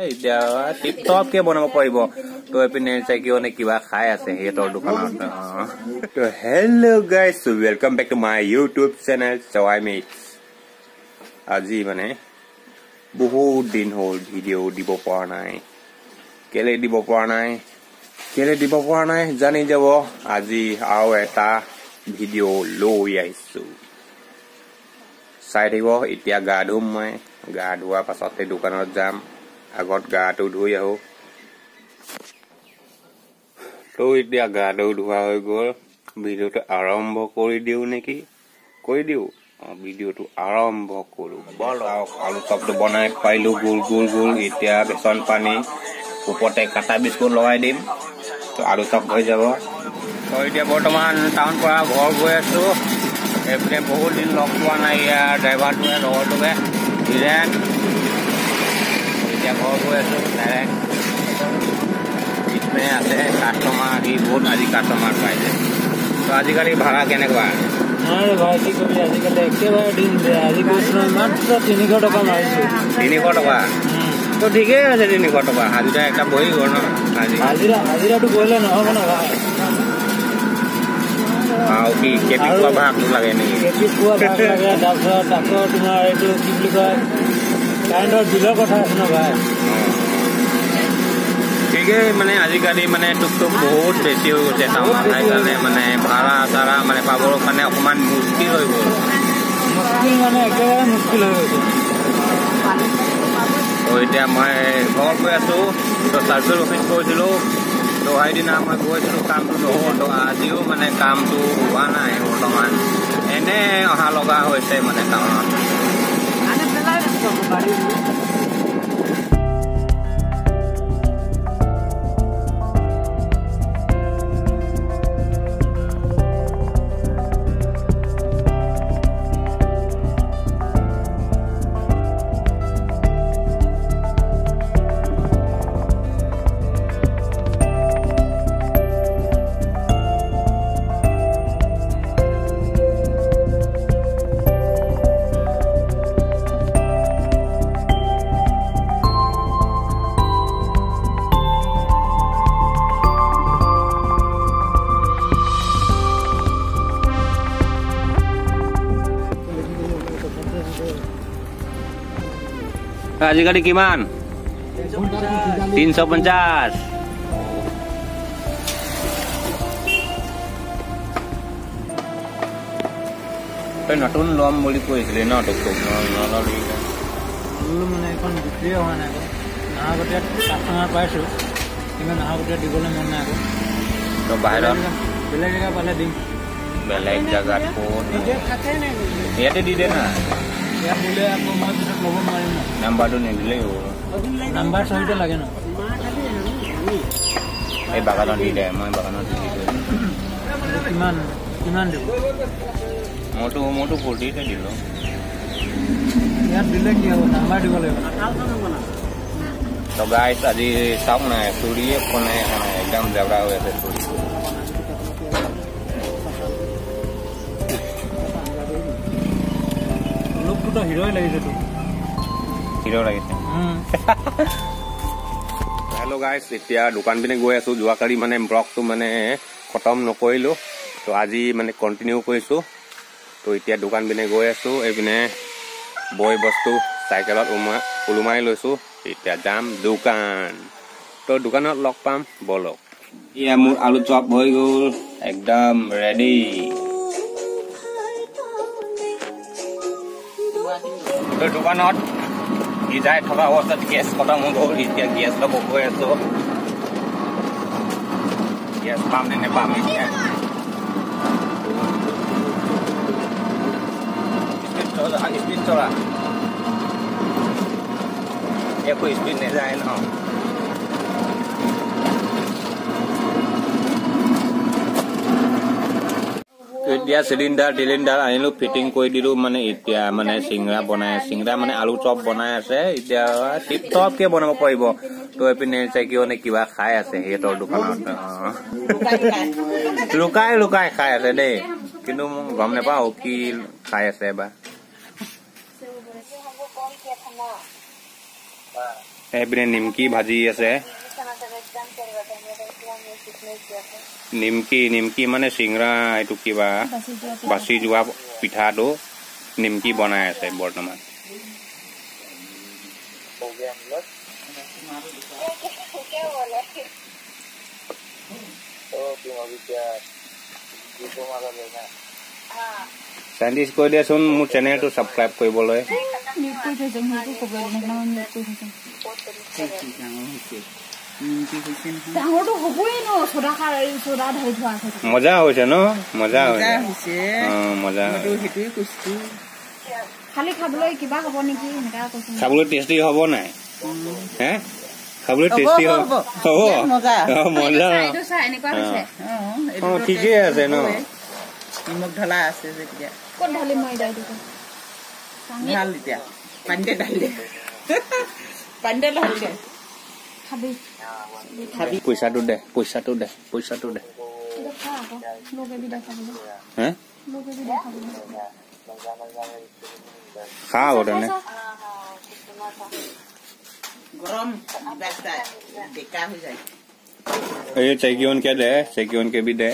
এতিয়া tip top কে বনাব পাৰিব তো এপিনে চাইকিনে কিবা খাই আছে হেতৰ দোকানত তো hello' guys welcome back to my YouTube channel so I met আজি মানে বহুত দিন হল ভিডিও দিব পৰা নাই কেলে দিব পৰা নাই জানি যাব আজি আও এটা ভিডিও লৈ আইছো চাই দিব এতিয়া গা ধুম মই গা ধোৱা পাছতে দোকানত যাম আগত গাটো ধুই আহো তো এতিয়া গাটো ধোৱা হৈ গ'ল ভিডিওটো আৰম্ভ কৰি দিও নেকি ভিডিওটো আৰম্ভ কৰো বল আলু চপটো বনাই পাইলো গোল এতিয়া বেচন পানী ওপৰতে কাটা বিস্কুট লগাই দিম তো আলু চপ হৈ যাব তো এতিয়া বৰ্তমান টাউন পৰা ঘৰ গৈ আছো এপিনে বহুত দিন লগ পোৱা নাই ইয়াৰ ড্ৰাইভাৰটোৱে লগৰটোৱে ধীৰেন এতিয়া ঘৰ গৈ আছো ডাইৰেক্ট ইপিনে আছে কাষ্টমাৰ আহি বহুত আজি কাষ্টমাৰ পাইছে তো আজিকালি ভাড়া কেনেকুৱা ভাই কি কবি আজিকালি একেবাৰে দিন আজি কৈছোঁ মাত্ৰ 300 টকা মাৰিছোঁ 300 টকা তো ঠিকেই আছে 300 টকা হাজিৰা একটা বহি গ'ল ন হাজিৰাটো কৰিলে নহ'ব ন ভাই কি কেপি পোৱা ভাগটো লাগে নেকি কেপি পোৱা ভাগ লাগে তাৰপিছত আকৌ তোমাৰ এইটো কি বুলি কয় কাৰেণ্টৰ বিলৰ কথা আছে ন ভাই ঠিকেই মানে আজিকালি মানে টুকটুক বহুত বেছি হৈ গৈছে টাউনত সেইকাৰণে মানে ভাড়া চাৰা মানে পাবৰ কাৰণে অকণমান মুস্কিল হৈ গ'ল মানে একেবাৰে মুস্কিল হৈ গৈছে তো এতিয়া মই ঘৰত গৈ আছোঁ তো চাৰ্ভিচ অফিচ কৰিছিলোঁ তো সেইদিনা মই গৈছিলোঁ কামটো নহ'ল তো আজিও মানে কামটো হোৱা নাই বৰ্তমান এনে অহা লগা হৈছে মানে টাউনত আজিকালি কিমান 350 তই নতুন লম বুলি কৈছিলি ন টুকটুক নললি মানে এখন বিক্ৰী হোৱা নাই নাহগতীয়া কাষ্টমাৰ পাইছোঁ কিন্তু নাহগতীয়া দিবলৈ মন নাই আকৌ তো বাহিৰত বেলেগ জেগা পালে দিম বেলেগ জেগাত ইয়াতে দি দে না ইয়াত দিলে আকৌ মই পিছত ল'ব নোৱাৰিম ন নাম্বাৰটো নিদিলেই হ'ব নাম্বাৰ সহিতে লাগে ন এই বাগানত দি দে মই বাগানত দি দিলোঁ কিমান দিব মোৰতো ফূৰ্তিতে দিলোঁ ইয়াত দিলে কি হ'ব নাম্বাৰ দিব লাগিব তো গাইছ আজি চাওক নাই চুৰিয়ে কোনে একদম জেগা হৈ আছে চুৰি লোকটোতো হিৰ'ই লাগিছে হিৰ' লাগিছে হেল্ল' গাইছ এতিয়া দোকান পিনে গৈ আছোঁ যোৱাকালি মানে ব্লগটো মানে খতম নকৰিলোঁ তো আজি মানে কণ্টিনিউ কৰিছোঁ তো এতিয়া দোকান পিনে গৈ আছোঁ এইপিনে বয় বস্তু চাইকেলত ওলোমাই লৈছোঁ এতিয়া যাম দোকান তো দোকানত লগ পাম বলক এয়া মোৰ আলু চপ হৈ গ'ল একদম ৰেডি তো দোকানত সিজাই থকা অৱস্থাত গেছ খতম হৈ গ'ল এতিয়া গেছ ল'ব গৈ আছোঁ গেছ পাম নে নেপাম এতিয়া স্পীড চলা একো স্পীড নেযায় ন এতিয়া চিলিণ্ডাৰ আনিলোঁ ফিটিং কৰি দিলোঁ মানে এতিয়া মানে চিংৰা মানে আলু চপ বনাই আছে এতিয়া টিপ টপ কে বনাব পাৰিব তো এপিনে চাইকিনে কিবা খাই আছে হেতৰ দোকানত লুকাই খাই আছে দেই কিন্তু গম নাপাওঁ কি খাই আছে বা এইপিনে নিমকি ভাজি আছে নিমকি মানে চিংৰা এইটো কিবা বাছি যোৱা পিঠাটো নিমকি বনাই আছে বৰ্তমান সাইন্টিষ্ট কৈ দিয়াচোন মোৰ চেনেলটো সাবস্ক্ৰাইব কৰিবলৈ মজা হৈছে ন মজা হৈছে মজা খালি খাবলৈ কিবা হ'ব নেকি এনেকা কৈছো খাবলৈ টেষ্টি হ'ব নাই হে খাবলৈ টেষ্টি হ'ব মজা মজা এইটো চা এনেকুৱা হৈছে ঠিকই আছে ন নিমখ ঢলা আছে যেতিয়া কোন ঢালি মই দাই দিছো ঢাল দিয়া পানীতে ঢালি দে পানীতে ঢালি দে খাবি পইচাটো দে এটা খা আকৌ লোকে বিদা খাবলৈ হে লোকে বিদা খাবলৈ খা ওটানে গৰম বেটা বেকা হৈ যায় ये चेकियोन के दे चेकियोन के भी दे